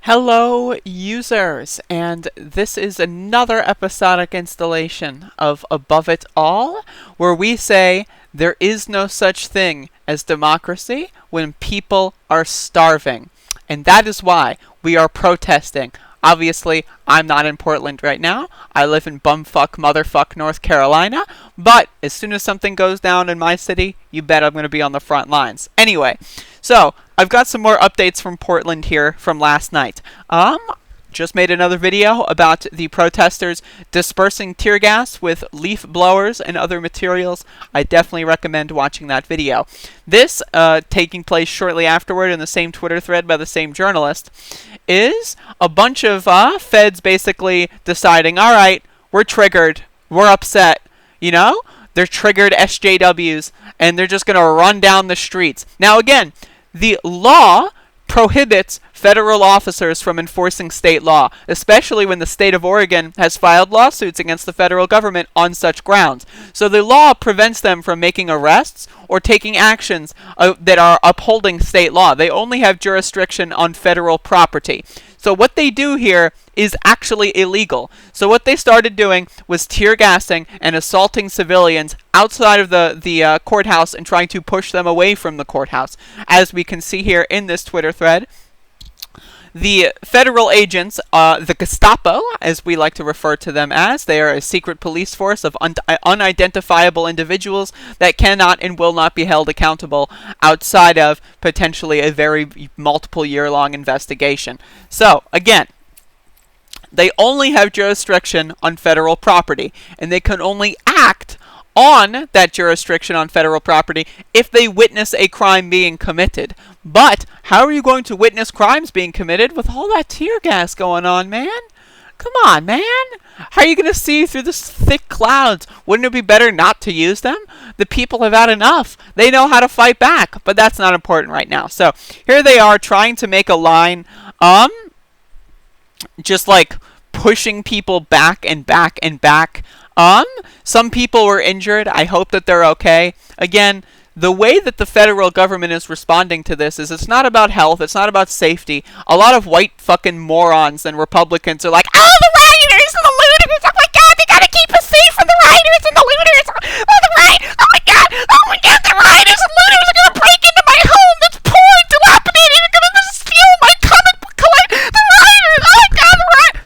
Hello, users, and this is another episodic installation of Above It All, where we say there is no such thing as democracy when people are starving. And that is why we are protesting. Obviously, I'm not in Portland right now. I live in bumfuck motherfuck North Carolina. But as soon as something goes down in my city, you bet I'm going to be on the front lines. Anyway, so I've got some more updates from Portland here from last night. Just made another video about the protesters dispersing tear gas with leaf blowers and other materials. I definitely recommend watching that video. This, taking place shortly afterward in the same Twitter thread by the same journalist, is a bunch of feds basically deciding, all right, we're triggered, we're upset, you know? They're triggered SJWs, and they're just going to run down the streets. Now again, the law prohibits federal officers from enforcing state law, especially when the state of Oregon has filed lawsuits against the federal government on such grounds. So the law prevents them from making arrests or taking actions that are upholding state law. They only have jurisdiction on federal property. So what they do here is actually illegal. So what they started doing was tear gassing and assaulting civilians outside of the courthouse and trying to push them away from the courthouse. As we can see here in this Twitter thread, the federal agents, the Gestapo, as we like to refer to them as, they are a secret police force of unidentifiable individuals that cannot and will not be held accountable outside of potentially a very multiple year-long investigation. So, again, they only have jurisdiction on federal property, and they can only act on that jurisdiction on federal property if they witness a crime being committed. But how are you going to witness crimes being committed with all that tear gas going on, man? Come on, man. How are you going to see through this thick clouds? Wouldn't it be better not to use them? The people have had enough. They know how to fight back, but that's not important right now. So here they are trying to make a line, just like pushing people back and back and back. Some people were injured. I hope that they're okay. Again, the way that the federal government is responding to this is it's not about health, it's not about safety. A lot of white fucking morons and Republicans are like, oh, the rioters and the looters, oh my god, they gotta keep us safe from the rioters and the looters. Oh my god, the rioters and looters are gonna break into my home that's poor and dilapidated, they're gonna steal my comic book collection. The rioters, oh my god, the rioters.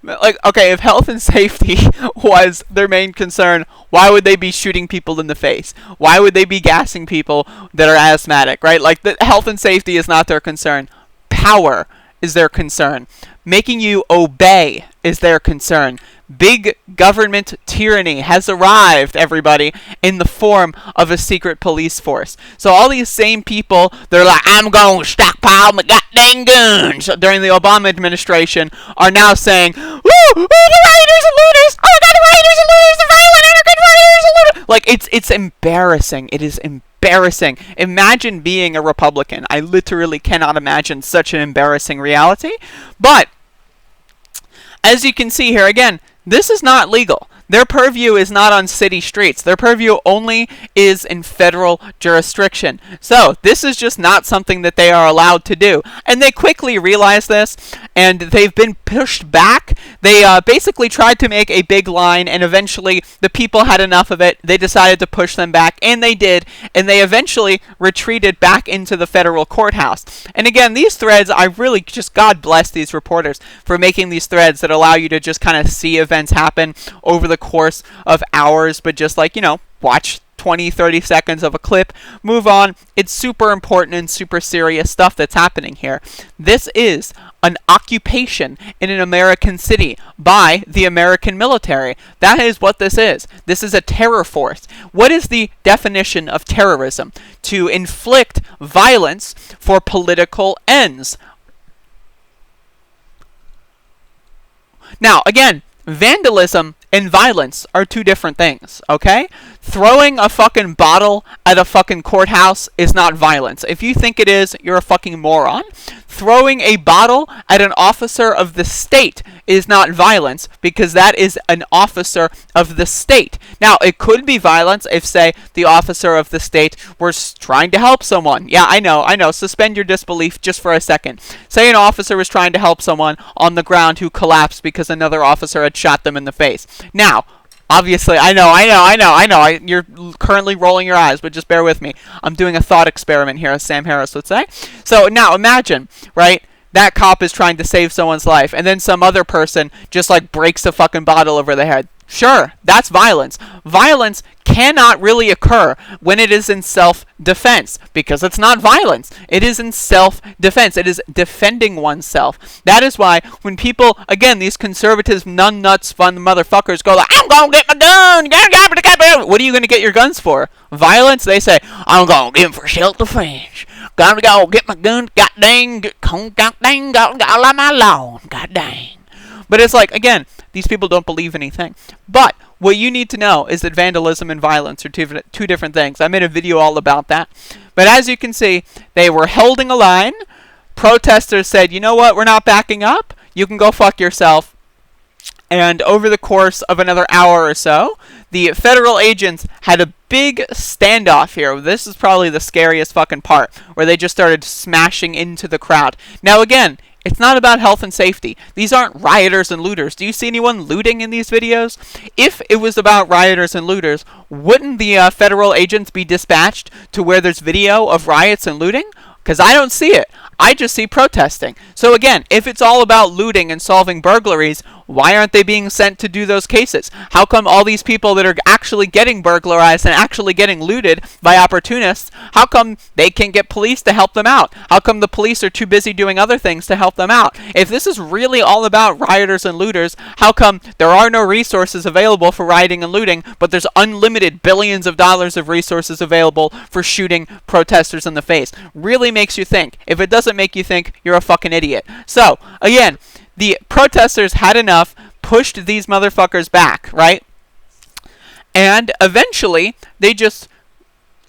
Like, okay, if health and safety was their main concern, why would they be shooting people in the face? Why would they be gassing people that are asthmatic, right? Like, the health and safety is not their concern. Power is their concern. Making you obey is their concern. Big government tyranny has arrived, everybody, in the form of a secret police force. So all these same people, they're like, I'm going to stockpile my goddamn guns during the Obama administration, are now saying, woo, the rioters and looters, oh my god, the rioters and looters, the violent anarchist rioters and looters. Like, it's embarrassing. It is embarrassing. Imagine being a Republican. I literally cannot imagine such an embarrassing reality. But as you can see here, again, this is not legal. Their purview is not on city streets. Their purview only is in federal jurisdiction. So this is just not something that they are allowed to do. And they quickly realize this, and they've been pushed back. They basically tried to make a big line, and eventually the people had enough of it. They decided to push them back, and they did. And they eventually retreated back into the federal courthouse. And again, these threads, I really just, God bless these reporters for making these threads that allow you to just kind of see events happen over the course of hours, but just like, you know, watch 20-30 seconds of a clip, move on. It's super important and super serious stuff that's happening here. This is an occupation in an American city by the American military. That is what this is. This is a terror force. What is the definition of terrorism? To inflict violence for political ends. Now, again, vandalism and violence are two different things, okay? Throwing a fucking bottle at a fucking courthouse is not violence. If you think it is, you're a fucking moron. Throwing a bottle at an officer of the state is not violence, because that is an officer of the state. Now, it could be violence if, say, the officer of the state were trying to help someone. Yeah, I know. Suspend your disbelief just for a second. Say an officer was trying to help someone on the ground who collapsed because another officer had shot them in the face. Now, obviously, I know. You're currently rolling your eyes, but just bear with me. I'm doing a thought experiment here, as Sam Harris would say. So now imagine, right? That cop is trying to save someone's life, and then some other person just like breaks a fucking bottle over the head. Sure, that's violence. Violence cannot really occur when it is in self-defense, because it's not violence. It is in self-defense. It is defending oneself. That is why when people, again, these conservatives, nuts, fun motherfuckers go like, I'm gonna get my gun! What are you gonna get your guns for? Violence? They say, I'm gonna get them for self-defense. Gotta go get my gun, god dang, gotta let my lawn, god dang. But it's like, again, these people don't believe anything. But what you need to know is that vandalism and violence are two different things. I made a video all about that. But as you can see, they were holding a line. Protesters said, you know what, we're not backing up. You can go fuck yourself. And over the course of another hour or so, the federal agents had a big standoff here. This is probably the scariest fucking part, where they just started smashing into the crowd. Now again, it's not about health and safety. These aren't rioters and looters. Do you see anyone looting in these videos? If it was about rioters and looters, wouldn't the federal agents be dispatched to where there's video of riots and looting? Because I don't see it. I just see protesting. So again, if it's all about looting and solving burglaries, why aren't they being sent to do those cases? How come all these people that are actually getting burglarized and actually getting looted by opportunists, how come they can't get police to help them out? How come the police are too busy doing other things to help them out? If this is really all about rioters and looters, how come there are no resources available for rioting and looting, but there's unlimited billions of dollars of resources available for shooting protesters in the face? Really makes you think. If it doesn't make you think, you're a fucking idiot. So, again, the protesters had enough, pushed these motherfuckers back, right? And eventually, they just,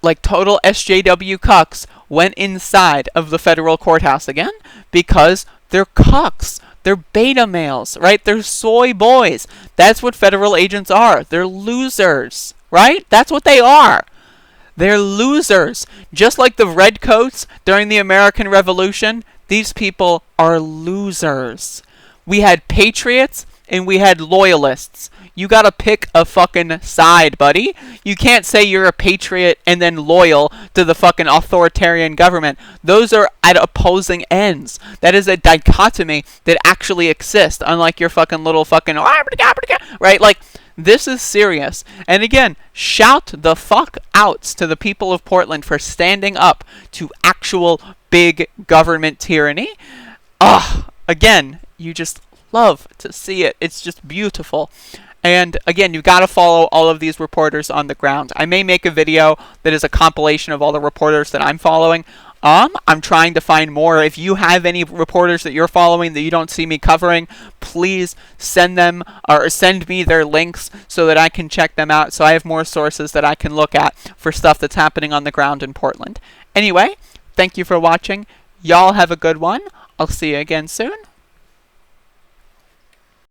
like total SJW cucks, went inside of the federal courthouse again, because they're cucks. They're beta males, right? They're soy boys. That's what federal agents are. They're losers, right? That's what they are. They're losers. Just like the redcoats during the American Revolution, these people are losers. We had patriots and we had loyalists. You gotta pick a fucking side, buddy. You can't say you're a patriot and then loyal to the fucking authoritarian government. Those are at opposing ends. That is a dichotomy that actually exists, unlike your fucking little fucking, right? Like, this is serious. And again, shout the fuck outs to the people of Portland for standing up to actual big government tyranny. Again, you just love to see it. It's just beautiful. And again, you've got to follow all of these reporters on the ground. I may make a video that is a compilation of all the reporters that I'm following. I'm trying to find more. If you have any reporters that you're following that you don't see me covering, please send them or send me their links so that I can check them out, so I have more sources that I can look at for stuff that's happening on the ground in Portland. Anyway, thank you for watching. Y'all have a good one. I'll see you again soon.